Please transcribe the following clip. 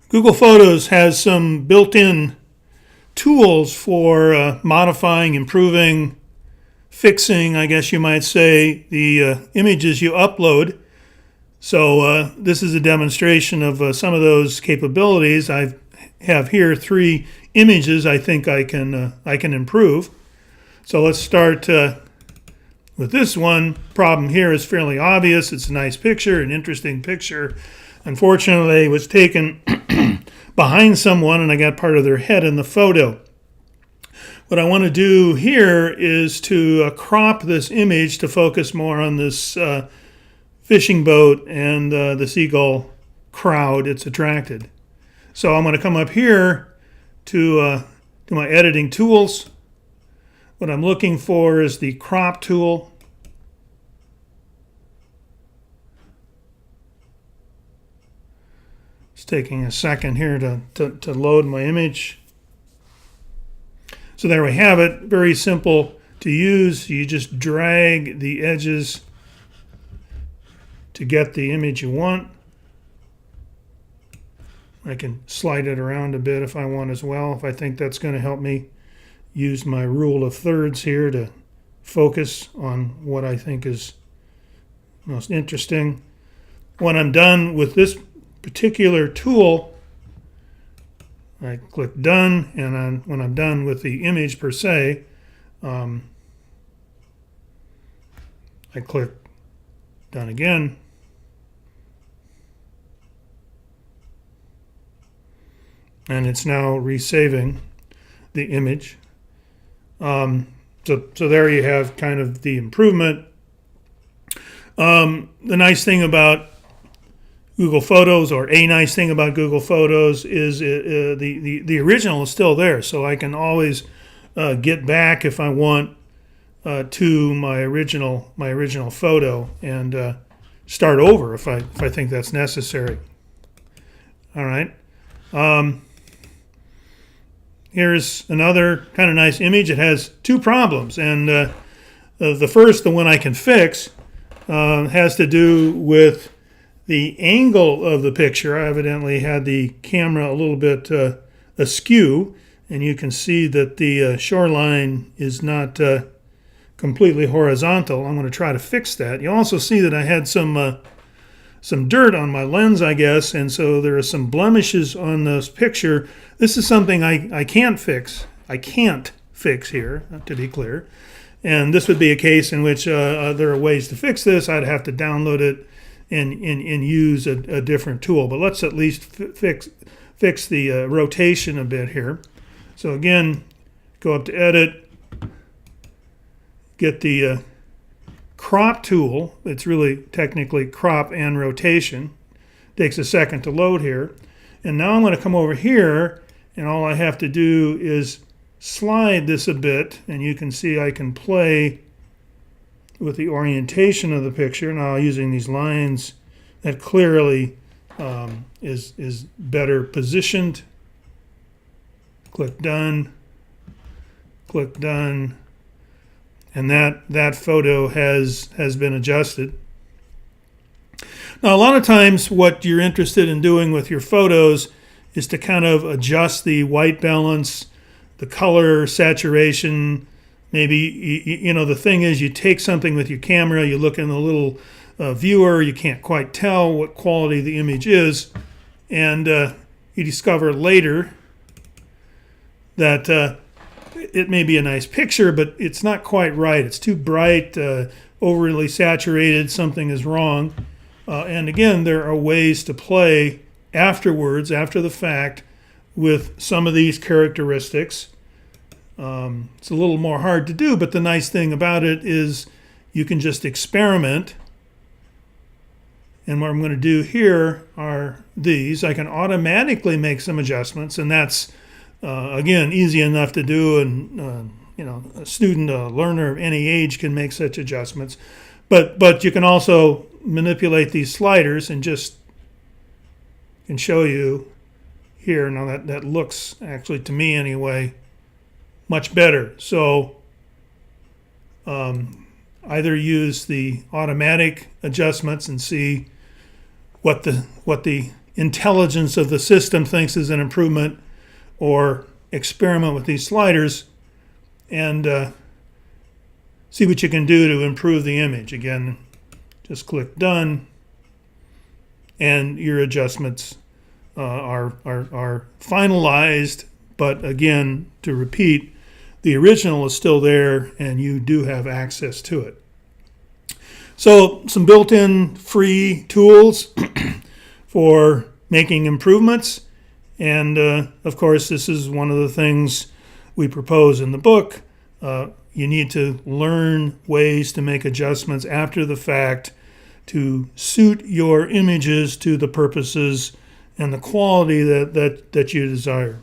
Google Photos has some built-in tools for modifying, improving, fixing, I guess you might say, the images you upload. So this is a demonstration of some of those capabilities. I have here 3 images I think I can improve. So let's start with this one. Problem here is fairly obvious. It's a nice picture, an interesting picture. Unfortunately, it was taken behind someone, and I got part of their head in the photo. What I want to do here is to crop this image to focus more on this fishing boat and the seagull crowd it's attracted. So I'm going to come up here to my editing tools. What I'm looking for is the crop tool. It's taking a second here to load my image. So there we have it. Very simple to use. You just drag the edges to get the image you want. I can slide it around a bit if I want as well, if I think that's going to help me use my rule of thirds here to focus on what I think is most interesting. When I'm done with this particular tool, I click done, and when I'm done with the image per se, I click done again. And it's now resaving the image. So there you have kind of the improvement. The nice thing about Google Photos, or a nice thing about Google Photos, is the original is still there, so I can always get back if I want to my original photo and start over if I think that's necessary. All right. Here's another kind of nice image. It has 2 problems, and the first, the one I can fix, has to do with the angle of the picture. I evidently had the camera a little bit askew, and you can see that the shoreline is not completely horizontal. I'm going to try to fix that. You also see that I had some dirt on my lens, I guess, and so there are some blemishes on this picture. This is something I can't fix. I can't fix here, to be clear. And this would be a case in which there are ways to fix this. I'd have to download it and use a different tool. But let's at least fix the rotation a bit here. So again, go up to Edit, get the crop tool. It's really technically crop and rotation. Takes a second to load here. And now I'm going to come over here, and all I have to do is slide this a bit, and you can see I can play with the orientation of the picture now using these lines that clearly is better positioned. Click done, and that photo has been adjusted. Now, a lot of times what you're interested in doing with your photos is to kind of adjust the white balance, the color, saturation. Maybe, you know, the thing is, you take something with your camera, you look in the little viewer, you can't quite tell what quality the image is, and you discover later that it may be a nice picture, but it's not quite right. It's too bright, overly saturated, something is wrong. And again, there are ways to play afterwards, after the fact, with some of these characteristics. It's a little more hard to do, but the nice thing about it is you can just experiment. And what I'm going to do here are these. I can automatically make some adjustments, and that's, again, easy enough to do, and you know, a student, a learner of any age can make such adjustments. But you can also manipulate these sliders and just can show you here. Now that looks, actually to me anyway, much better. So either use the automatic adjustments and see what the intelligence of the system thinks is an improvement, or experiment with these sliders and see what you can do to improve the image. Again, just click done, and your adjustments are finalized. But again, to repeat, the original is still there and you do have access to it. So some built-in free tools for making improvements. And of course, this is one of the things we propose in the book. You need to learn ways to make adjustments after the fact to suit your images to the purposes and the quality that you desire.